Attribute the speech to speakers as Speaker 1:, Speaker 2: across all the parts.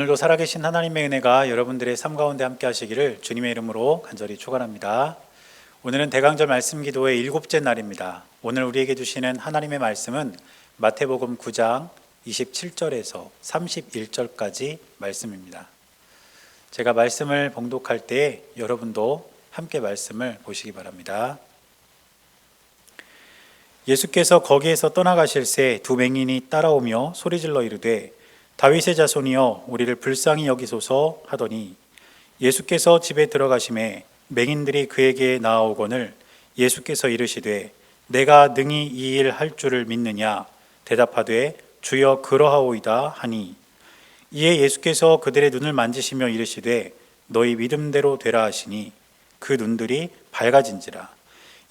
Speaker 1: 오늘도 살아계신 하나님의 은혜가 여러분들의 삶 가운데 함께 하시기를 주님의 이름으로 간절히 축원합니다. 오늘은 대강절 말씀 기도의 7째 날입니다. 오늘 우리에게 주시는 하나님의 말씀은 마태복음 9장 27절에서 31절까지 말씀입니다. 제가 말씀을 봉독할 때 여러분도 함께 말씀을 보시기 바랍니다. 예수께서 거기에서 떠나가실새 두 맹인이 따라오며 소리질러 이르되 다윗의 자손이여 우리를 불쌍히 여기소서 하더니 예수께서 집에 들어가심에 맹인들이 그에게 나아오거늘 예수께서 이르시되 내가 능히 이 일 할 줄을 믿느냐 대답하되 주여 그러하오이다 하니 이에 예수께서 그들의 눈을 만지시며 이르시되 너희 믿음대로 되라 하시니 그 눈들이 밝아진지라.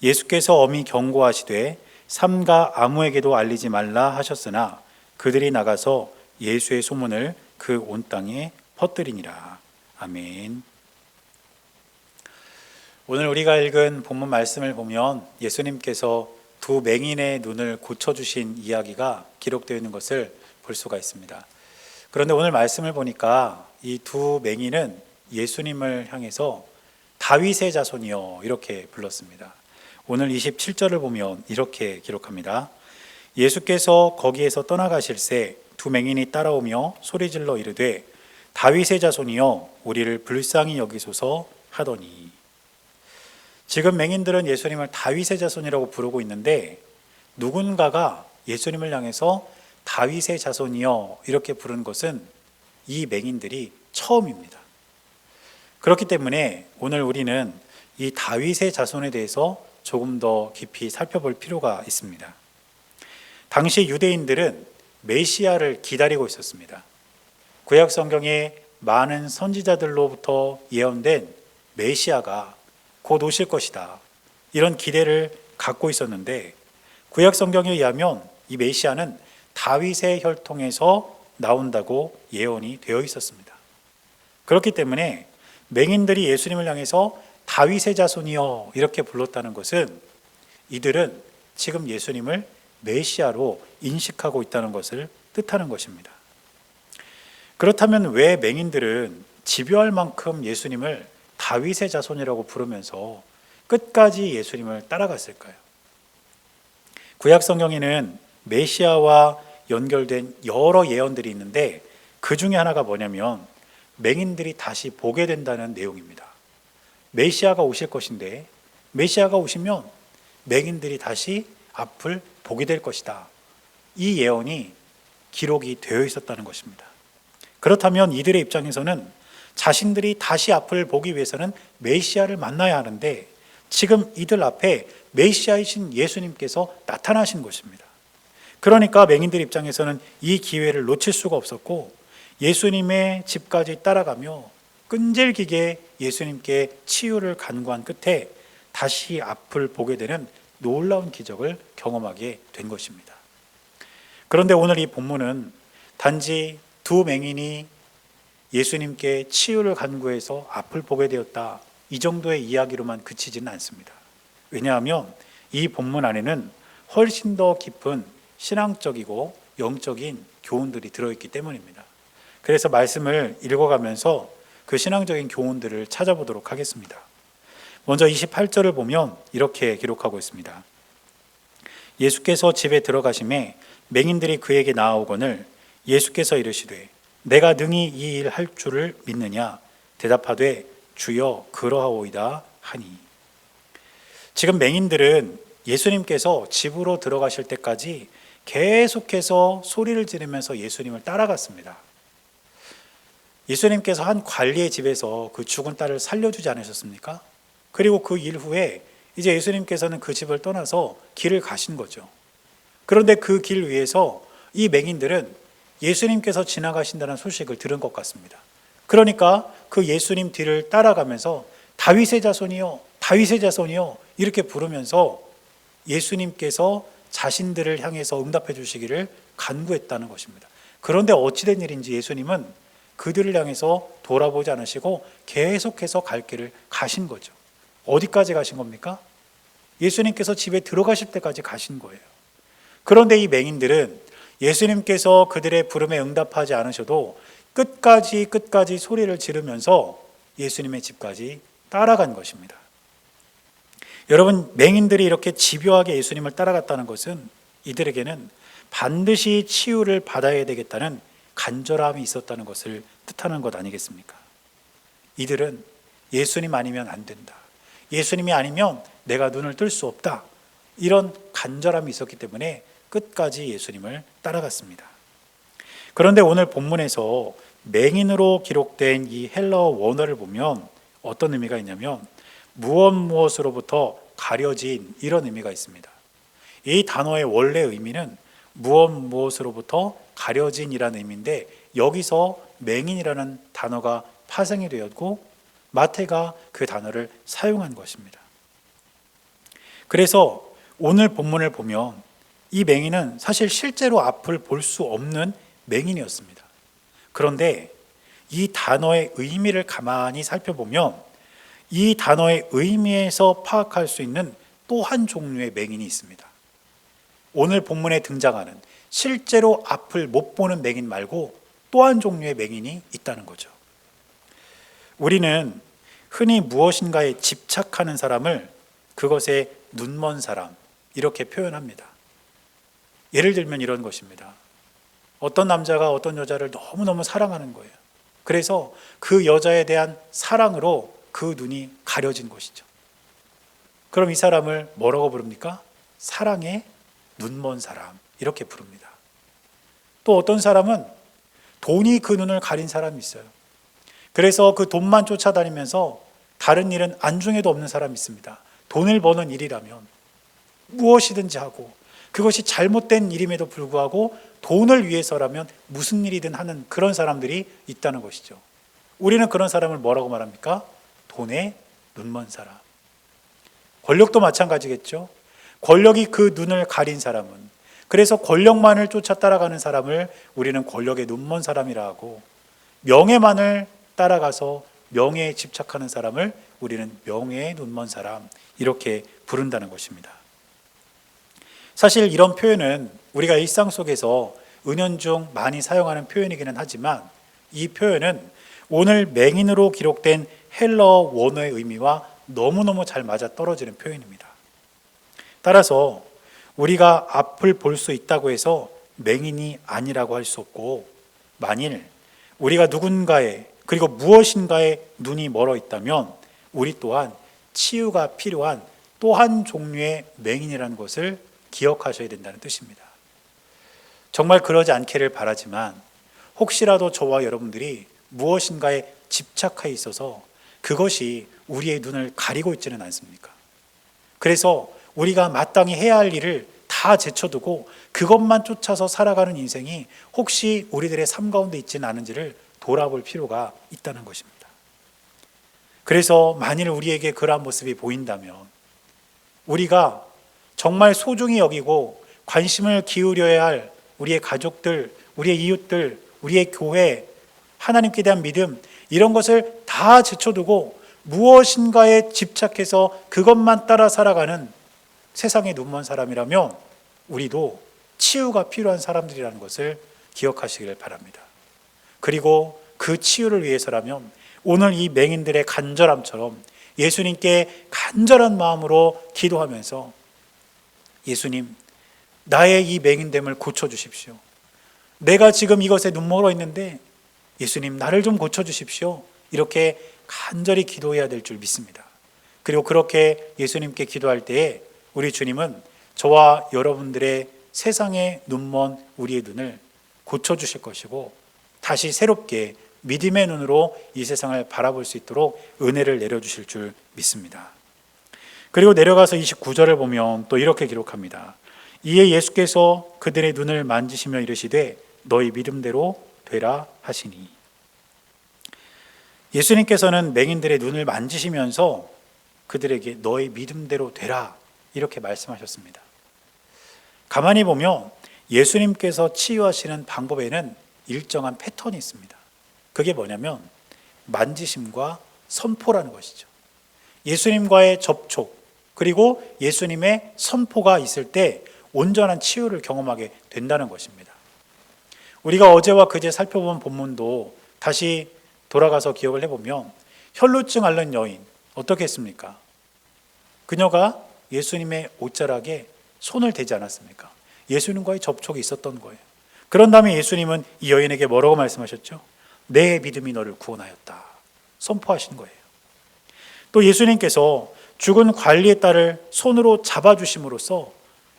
Speaker 1: 예수께서 엄히 경고하시되 삼가 아무에게도 알리지 말라 하셨으나 그들이 나가서 예수의 소문을 그 온 땅에 퍼뜨리니라. 아멘. 오늘 우리가 읽은 본문 말씀을 보면 예수님께서 두 맹인의 눈을 고쳐주신 이야기가 기록되어 있는 것을 볼 수가 있습니다. 그런데 오늘 말씀을 보니까 이 두 맹인은 예수님을 향해서 다윗의 자손이여 이렇게 불렀습니다. 오늘 27절을 보면 이렇게 기록합니다. 예수께서 거기에서 떠나가실새 두 맹인이 따라오며 소리질러 이르되 다윗의 자손이여 우리를 불쌍히 여기소서 하더니. 지금 맹인들은 예수님을 다윗의 자손이라고 부르고 있는데 누군가가 예수님을 향해서 다윗의 자손이여 이렇게 부르는 것은 이 맹인들이 처음입니다. 그렇기 때문에 오늘 우리는 이 다윗의 자손에 대해서 조금 더 깊이 살펴볼 필요가 있습니다. 당시 유대인들은 메시아를 기다리고 있었습니다. 구약 성경에 많은 선지자들로부터 예언된 메시아가 곧 오실 것이다. 이런 기대를 갖고 있었는데 구약 성경에 의하면 이 메시아는 다윗의 혈통에서 나온다고 예언이 되어 있었습니다. 그렇기 때문에 맹인들이 예수님을 향해서 다윗의 자손이여 이렇게 불렀다는 것은 이들은 지금 예수님을 메시아로 인식하고 있다는 것을 뜻하는 것입니다. 그렇다면 왜 맹인들은 집요할 만큼 예수님을 다윗의 자손이라고 부르면서 끝까지 예수님을 따라갔을까요? 구약 성경에는 메시아와 연결된 여러 예언들이 있는데 그 중에 하나가 뭐냐면 맹인들이 다시 보게 된다는 내용입니다. 메시아가 오실 것인데 메시아가 오시면 맹인들이 다시 앞을 보게 될 것이다. 이 예언이 기록이 되어 있었다는 것입니다. 그렇다면 이들의 입장에서는 자신들이 다시 앞을 보기 위해서는 메시아를 만나야 하는데 지금 이들 앞에 메시아이신 예수님께서 나타나신 것입니다. 그러니까 맹인들 입장에서는 이 기회를 놓칠 수가 없었고 예수님의 집까지 따라가며 끈질기게 예수님께 치유를 간구한 끝에 다시 앞을 보게 되는 놀라운 기적을 경험하게 된 것입니다. 그런데 오늘 이 본문은 단지 두 맹인이 예수님께 치유를 간구해서 앞을 보게 되었다 이 정도의 이야기로만 그치지는 않습니다. 왜냐하면 이 본문 안에는 훨씬 더 깊은 신앙적이고 영적인 교훈들이 들어있기 때문입니다. 그래서 말씀을 읽어가면서 그 신앙적인 교훈들을 찾아보도록 하겠습니다. 먼저 28절을 보면 이렇게 기록하고 있습니다. 예수께서 집에 들어가심에 맹인들이 그에게 나아오거늘 예수께서 이르시되 내가 능히 이 일 할 줄을 믿느냐 대답하되 주여 그러하오이다 하니. 지금 맹인들은 예수님께서 집으로 들어가실 때까지 계속해서 소리를 지르면서 예수님을 따라갔습니다. 예수님께서 한 관리의 집에서 그 죽은 딸을 살려주지 않으셨습니까? 그리고 그 일 후에 이제 예수님께서는 그 집을 떠나서 길을 가신 거죠. 그런데 그 길 위에서 이 맹인들은 예수님께서 지나가신다는 소식을 들은 것 같습니다. 그러니까 그 예수님 뒤를 따라가면서 다윗의 자손이요, 다윗의 자손이요 이렇게 부르면서 예수님께서 자신들을 향해서 응답해 주시기를 간구했다는 것입니다. 그런데 어찌된 일인지 예수님은 그들을 향해서 돌아보지 않으시고 계속해서 갈 길을 가신 거죠. 어디까지 가신 겁니까? 예수님께서 집에 들어가실 때까지 가신 거예요. 그런데 이 맹인들은 예수님께서 그들의 부름에 응답하지 않으셔도 끝까지 소리를 지르면서 예수님의 집까지 따라간 것입니다. 여러분, 맹인들이 이렇게 집요하게 예수님을 따라갔다는 것은 이들에게는 반드시 치유를 받아야 되겠다는 간절함이 있었다는 것을 뜻하는 것 아니겠습니까? 이들은 예수님 아니면 안 된다, 예수님이 아니면 내가 눈을 뜰 수 없다, 이런 간절함이 있었기 때문에 끝까지 예수님을 따라갔습니다. 그런데 오늘 본문에서 맹인으로 기록된 이 헬라어 원어를 보면 어떤 의미가 있냐면 무엇으로부터 가려진, 이런 의미가 있습니다. 이 단어의 원래 의미는 무엇으로부터 가려진이라는 의미인데, 여기서 맹인이라는 단어가 파생이 되었고 마태가 그 단어를 사용한 것입니다. 그래서 오늘 본문을 보면 이 맹인은 사실 실제로 앞을 볼 수 없는 맹인이었습니다. 그런데 이 단어의 의미를 가만히 살펴보면 이 단어의 의미에서 파악할 수 있는 또 한 종류의 맹인이 있습니다. 오늘 본문에 등장하는 실제로 앞을 못 보는 맹인 말고 또 한 종류의 맹인이 있다는 거죠. 우리는 흔히 무엇인가에 집착하는 사람을 그것에 눈먼 사람, 이렇게 표현합니다. 예를 들면 이런 것입니다. 어떤 남자가 어떤 여자를 너무너무 사랑하는 거예요. 그래서 그 여자에 대한 사랑으로 그 눈이 가려진 것이죠. 그럼 이 사람을 뭐라고 부릅니까? 사랑의 눈먼 사람, 이렇게 부릅니다. 또 어떤 사람은 돈이 그 눈을 가린 사람이 있어요. 그래서 그 돈만 쫓아다니면서 다른 일은 안중에도 없는 사람이 있습니다. 돈을 버는 일이라면 무엇이든지 하고, 그것이 잘못된 일임에도 불구하고 돈을 위해서라면 무슨 일이든 하는 그런 사람들이 있다는 것이죠. 우리는 그런 사람을 뭐라고 말합니까? 돈에 눈먼 사람. 권력도 마찬가지겠죠. 권력이 그 눈을 가린 사람은, 그래서 권력만을 쫓아 따라가는 사람을 우리는 권력에 눈먼 사람이라 하고, 명예만을 따라가서 명예에 집착하는 사람을 우리는 명예에 눈먼 사람, 이렇게 부른다는 것입니다. 사실 이런 표현은 우리가 일상 속에서 은연중 많이 사용하는 표현이기는 하지만 이 표현은 오늘 맹인으로 기록된 헬라어 원어의 의미와 너무너무 잘 맞아떨어지는 표현입니다. 따라서 우리가 앞을 볼 수 있다고 해서 맹인이 아니라고 할 수 없고, 만일 우리가 누군가의 그리고 무엇인가에 눈이 멀어 있다면 우리 또한 치유가 필요한 또 한 종류의 맹인이라는 것을 기억하셔야 된다는 뜻입니다. 정말 그러지 않기를 바라지만 혹시라도 저와 여러분들이 무엇인가에 집착해 있어서 그것이 우리의 눈을 가리고 있지는 않습니까? 그래서 우리가 마땅히 해야 할 일을 다 제쳐두고 그것만 쫓아서 살아가는 인생이 혹시 우리들의 삶 가운데 있지는 않은지를 돌아볼 필요가 있다는 것입니다. 그래서 만일 우리에게 그러한 모습이 보인다면 우리가 정말 소중히 여기고 관심을 기울여야 할 우리의 가족들, 우리의 이웃들, 우리의 교회, 하나님께 대한 믿음, 이런 것을 다 제쳐두고 무엇인가에 집착해서 그것만 따라 살아가는 세상에 눈먼 사람이라면 우리도 치유가 필요한 사람들이라는 것을 기억하시길 바랍니다. 그리고 그 치유를 위해서라면 오늘 이 맹인들의 간절함처럼 예수님께 간절한 마음으로 기도하면서 예수님, 나의 이 맹인됨을 고쳐주십시오. 내가 지금 이것에 눈멀어 있는데 예수님, 나를 좀 고쳐주십시오. 이렇게 간절히 기도해야 될 줄 믿습니다. 그리고 그렇게 예수님께 기도할 때에 우리 주님은 저와 여러분들의 세상에 눈먼 우리의 눈을 고쳐주실 것이고 다시 새롭게 믿음의 눈으로 이 세상을 바라볼 수 있도록 은혜를 내려주실 줄 믿습니다. 그리고 내려가서 29절을 보면 또 이렇게 기록합니다. 이에 예수께서 그들의 눈을 만지시며 이르시되 너희 믿음대로 되라 하시니. 예수님께서는 맹인들의 눈을 만지시면서 그들에게 너희 믿음대로 되라 이렇게 말씀하셨습니다. 가만히 보면 예수님께서 치유하시는 방법에는 일정한 패턴이 있습니다. 그게 뭐냐면 만지심과 선포라는 것이죠. 예수님과의 접촉 그리고 예수님의 선포가 있을 때 온전한 치유를 경험하게 된다는 것입니다. 우리가 어제와 그제 살펴본 본문도 다시 돌아가서 기억을 해보면 혈루증 앓는 여인 어떻게 했습니까? 그녀가 예수님의 옷자락에 손을 대지 않았습니까? 예수님과의 접촉이 있었던 거예요. 그런 다음에 예수님은 이 여인에게 뭐라고 말씀하셨죠? 내 믿음이 너를 구원하였다 선포하신 거예요. 또 예수님께서 죽은 관리의 딸을 손으로 잡아주심으로써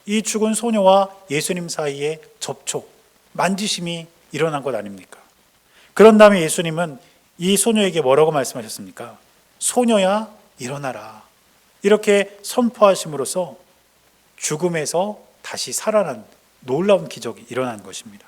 Speaker 1: 이 죽은 소녀와 예수님 사이에 접촉, 만지심이 일어난 것 아닙니까? 그런 다음에 예수님은 이 소녀에게 뭐라고 말씀하셨습니까? 소녀야 일어나라 이렇게 선포하심으로써 죽음에서 다시 살아난 놀라운 기적이 일어난 것입니다.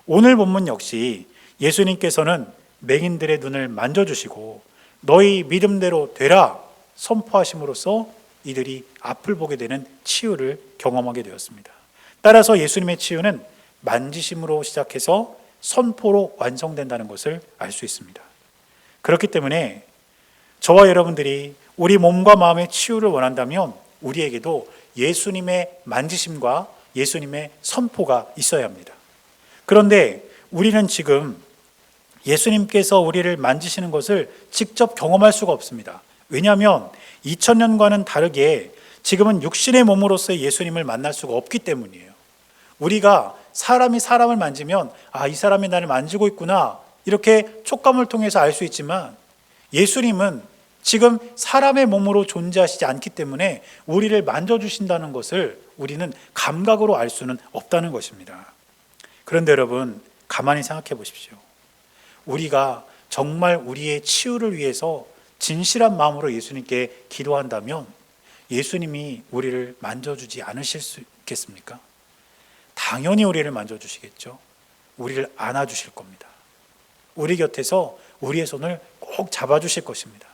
Speaker 1: 오늘 본문 역시 예수님께서는 맹인들의 눈을 만져주시고 너희 믿음대로 되라 선포하심으로써 이들이 앞을 보게 되는 치유를 경험하게 되었습니다. 따라서 예수님의 치유는 만지심으로 시작해서 선포로 완성된다는 것을 알 수 있습니다. 그렇기 때문에 저와 여러분들이 우리 몸과 마음의 치유를 원한다면 우리에게도 예수님의 만지심과 예수님의 선포가 있어야 합니다. 그런데 우리는 지금 예수님께서 우리를 만지시는 것을 직접 경험할 수가 없습니다. 왜냐하면 2000년과는 다르게 지금은 육신의 몸으로서의 예수님을 만날 수가 없기 때문이에요. 우리가 사람이 사람을 만지면 이 사람이 나를 만지고 있구나 이렇게 촉감을 통해서 알 수 있지만 예수님은 지금 사람의 몸으로 존재하시지 않기 때문에 우리를 만져주신다는 것을 우리는 감각으로 알 수는 없다는 것입니다. 그런데 여러분 가만히 생각해 보십시오. 우리가 정말 우리의 치유를 위해서 진실한 마음으로 예수님께 기도한다면 예수님이 우리를 만져주지 않으실 수 있겠습니까? 당연히 우리를 만져주시겠죠. 우리를 안아주실 겁니다. 우리 곁에서 우리의 손을 꼭 잡아주실 것입니다.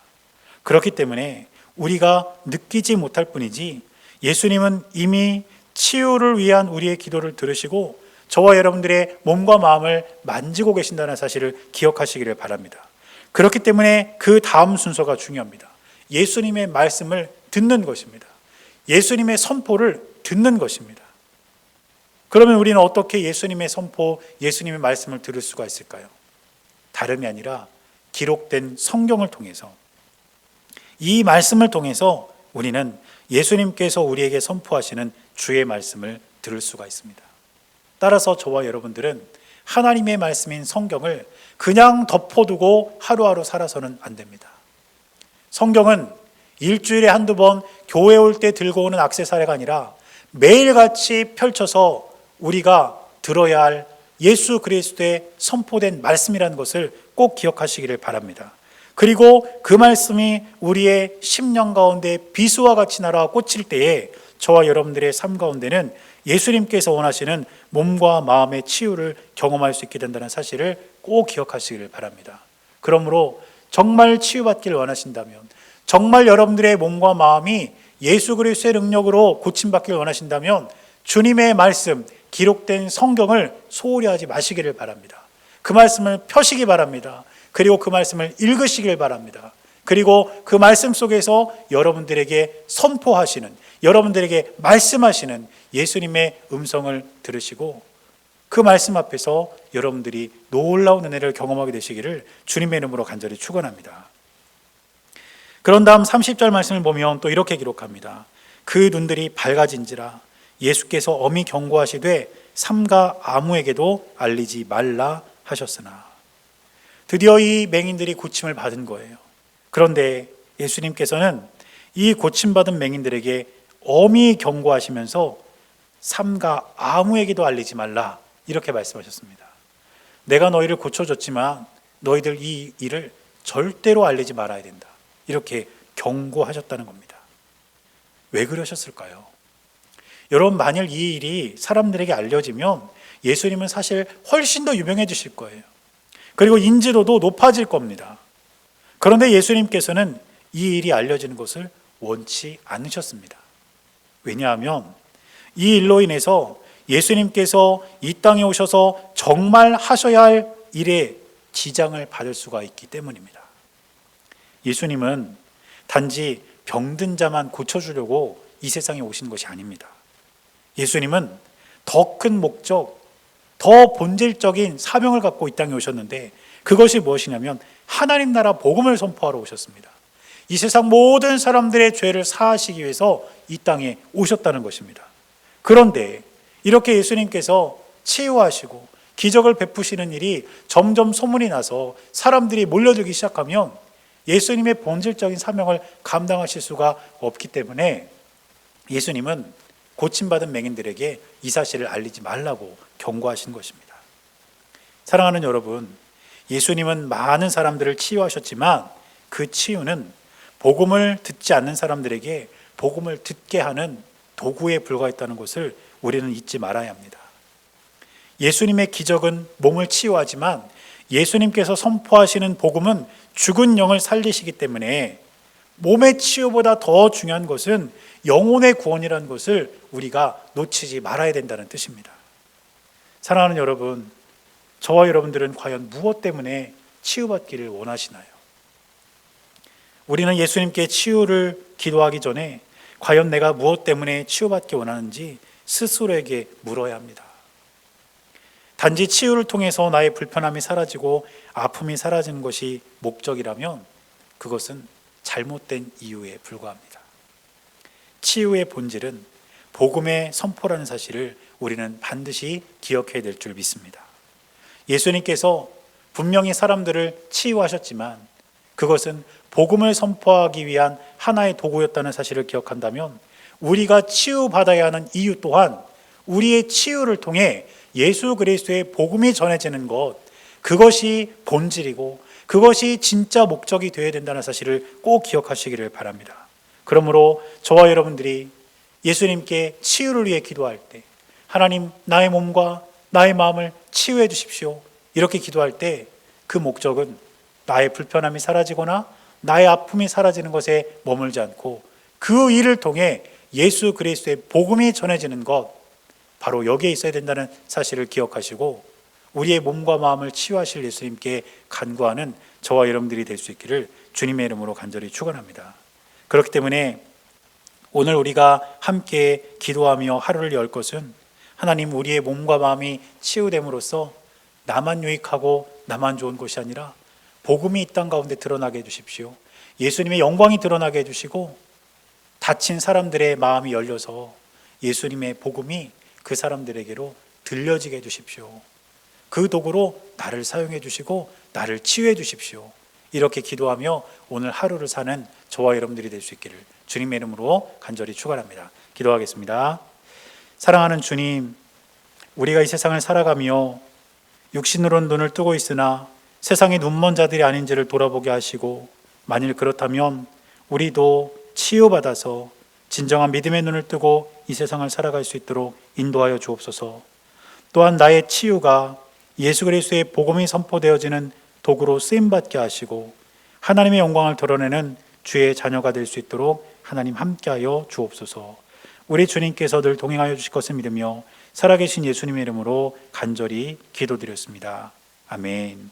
Speaker 1: 그렇기 때문에 우리가 느끼지 못할 뿐이지 예수님은 이미 치유를 위한 우리의 기도를 들으시고 저와 여러분들의 몸과 마음을 만지고 계신다는 사실을 기억하시기를 바랍니다. 그렇기 때문에 그 다음 순서가 중요합니다. 예수님의 말씀을 듣는 것입니다. 예수님의 선포를 듣는 것입니다. 그러면 우리는 어떻게 예수님의 선포, 예수님의 말씀을 들을 수가 있을까요? 다름이 아니라 기록된 성경을 통해서 이 말씀을 통해서 우리는 예수님께서 우리에게 선포하시는 주의 말씀을 들을 수가 있습니다. 따라서 저와 여러분들은 하나님의 말씀인 성경을 그냥 덮어두고 하루하루 살아서는 안 됩니다. 성경은 일주일에 한두 번 교회 올 때 들고 오는 액세서리가 아니라 매일같이 펼쳐서 우리가 들어야 할 예수 그리스도의 선포된 말씀이라는 것을 꼭 기억하시기를 바랍니다. 그리고 그 말씀이 우리의 심령 가운데 비수와 같이 날아 꽂힐 때에 저와 여러분들의 삶 가운데는 예수님께서 원하시는 몸과 마음의 치유를 경험할 수 있게 된다는 사실을 꼭 기억하시기를 바랍니다. 그러므로 정말 치유받기를 원하신다면, 정말 여러분들의 몸과 마음이 예수 그리스도의 능력으로 고침받기를 원하신다면 주님의 말씀, 기록된 성경을 소홀히 하지 마시기를 바랍니다. 그 말씀을 펴시기 바랍니다. 그리고 그 말씀을 읽으시길 바랍니다. 그리고 그 말씀 속에서 여러분들에게 선포하시는, 여러분들에게 말씀하시는 예수님의 음성을 들으시고 그 말씀 앞에서 여러분들이 놀라운 은혜를 경험하게 되시기를 주님의 이름으로 간절히 축원합니다. 그런 다음 30절 말씀을 보면 또 이렇게 기록합니다. 그 눈들이 밝아진지라 예수께서 엄히 경고하시되 삼가 아무에게도 알리지 말라 하셨으나. 드디어 이 맹인들이 고침을 받은 거예요. 그런데 예수님께서는 이 고침받은 맹인들에게 엄히 경고하시면서 삼가 아무에게도 알리지 말라 이렇게 말씀하셨습니다. 내가 너희를 고쳐줬지만 너희들 이 일을 절대로 알리지 말아야 된다. 이렇게 경고하셨다는 겁니다. 왜 그러셨을까요? 여러분, 만일 이 일이 사람들에게 알려지면 예수님은 사실 훨씬 더 유명해지실 거예요. 그리고 인지도도 높아질 겁니다. 그런데 예수님께서는 이 일이 알려지는 것을 원치 않으셨습니다. 왜냐하면 이 일로 인해서 예수님께서 이 땅에 오셔서 정말 하셔야 할 일에 지장을 받을 수가 있기 때문입니다. 예수님은 단지 병든 자만 고쳐주려고 이 세상에 오신 것이 아닙니다. 예수님은 더 큰 목적, 더 본질적인 사명을 갖고 이 땅에 오셨는데 그것이 무엇이냐면 하나님 나라 복음을 선포하러 오셨습니다. 이 세상 모든 사람들의 죄를 사하시기 위해서 이 땅에 오셨다는 것입니다. 그런데 이렇게 예수님께서 치유하시고 기적을 베푸시는 일이 점점 소문이 나서 사람들이 몰려들기 시작하면 예수님의 본질적인 사명을 감당하실 수가 없기 때문에 예수님은 고침받은 맹인들에게 이 사실을 알리지 말라고 경고하신 것입니다. 사랑하는 여러분, 예수님은 많은 사람들을 치유하셨지만 그 치유는 복음을 듣지 않는 사람들에게 복음을 듣게 하는 도구에 불과했다는 것을 우리는 잊지 말아야 합니다. 예수님의 기적은 몸을 치유하지만 예수님께서 선포하시는 복음은 죽은 영을 살리시기 때문에 몸의 치유보다 더 중요한 것은 영혼의 구원이라는 것을 우리가 놓치지 말아야 된다는 뜻입니다. 사랑하는 여러분, 저와 여러분들은 과연 무엇 때문에 치유받기를 원하시나요? 우리는 예수님께 치유를 기도하기 전에 과연 내가 무엇 때문에 치유받기 원하는지 스스로에게 물어야 합니다. 단지 치유를 통해서 나의 불편함이 사라지고 아픔이 사라지는 것이 목적이라면 그것은 잘못된 이유에 불과합니다. 치유의 본질은 복음의 선포라는 사실을 우리는 반드시 기억해야 될 줄 믿습니다. 예수님께서 분명히 사람들을 치유하셨지만 그것은 복음을 선포하기 위한 하나의 도구였다는 사실을 기억한다면 우리가 치유받아야 하는 이유 또한 우리의 치유를 통해 예수 그리스도의 복음이 전해지는 것, 그것이 본질이고 그것이 진짜 목적이 되어야 된다는 사실을 꼭 기억하시기를 바랍니다. 그러므로 저와 여러분들이 예수님께 치유를 위해 기도할 때 하나님, 나의 몸과 나의 마음을 치유해 주십시오, 이렇게 기도할 때 그 목적은 나의 불편함이 사라지거나 나의 아픔이 사라지는 것에 머물지 않고 그 일을 통해 예수 그리스도의 복음이 전해지는 것, 바로 여기에 있어야 된다는 사실을 기억하시고 우리의 몸과 마음을 치유하실 예수님께 간구하는 저와 여러분들이 될 수 있기를 주님의 이름으로 간절히 축원합니다. 그렇기 때문에 오늘 우리가 함께 기도하며 하루를 열 것은 하나님, 우리의 몸과 마음이 치유됨으로써 나만 유익하고 나만 좋은 것이 아니라 복음이 이 땅 가운데 드러나게 해주십시오. 예수님의 영광이 드러나게 해주시고 다친 사람들의 마음이 열려서 예수님의 복음이 그 사람들에게로 들려지게 해주십시오. 그 도구로 나를 사용해 주시고 나를 치유해 주십시오. 이렇게 기도하며 오늘 하루를 사는 저와 여러분들이 될 수 있기를 주님의 이름으로 간절히 축원합니다. 기도하겠습니다. 사랑하는 주님, 우리가 이 세상을 살아가며 육신으로는 눈을 뜨고 있으나 세상의 눈먼 자들이 아닌지를 돌아보게 하시고, 만일 그렇다면 우리도 치유받아서 진정한 믿음의 눈을 뜨고 이 세상을 살아갈 수 있도록 인도하여 주옵소서. 또한 나의 치유가 예수 그리스도의 복음이 선포되어지는 도구로 쓰임받게 하시고 하나님의 영광을 드러내는 주의 자녀가 될 수 있도록 하나님 함께하여 주옵소서. 우리 주님께서 늘 동행하여 주실 것을 믿으며 살아계신 예수님의 이름으로 간절히 기도드렸습니다. 아멘.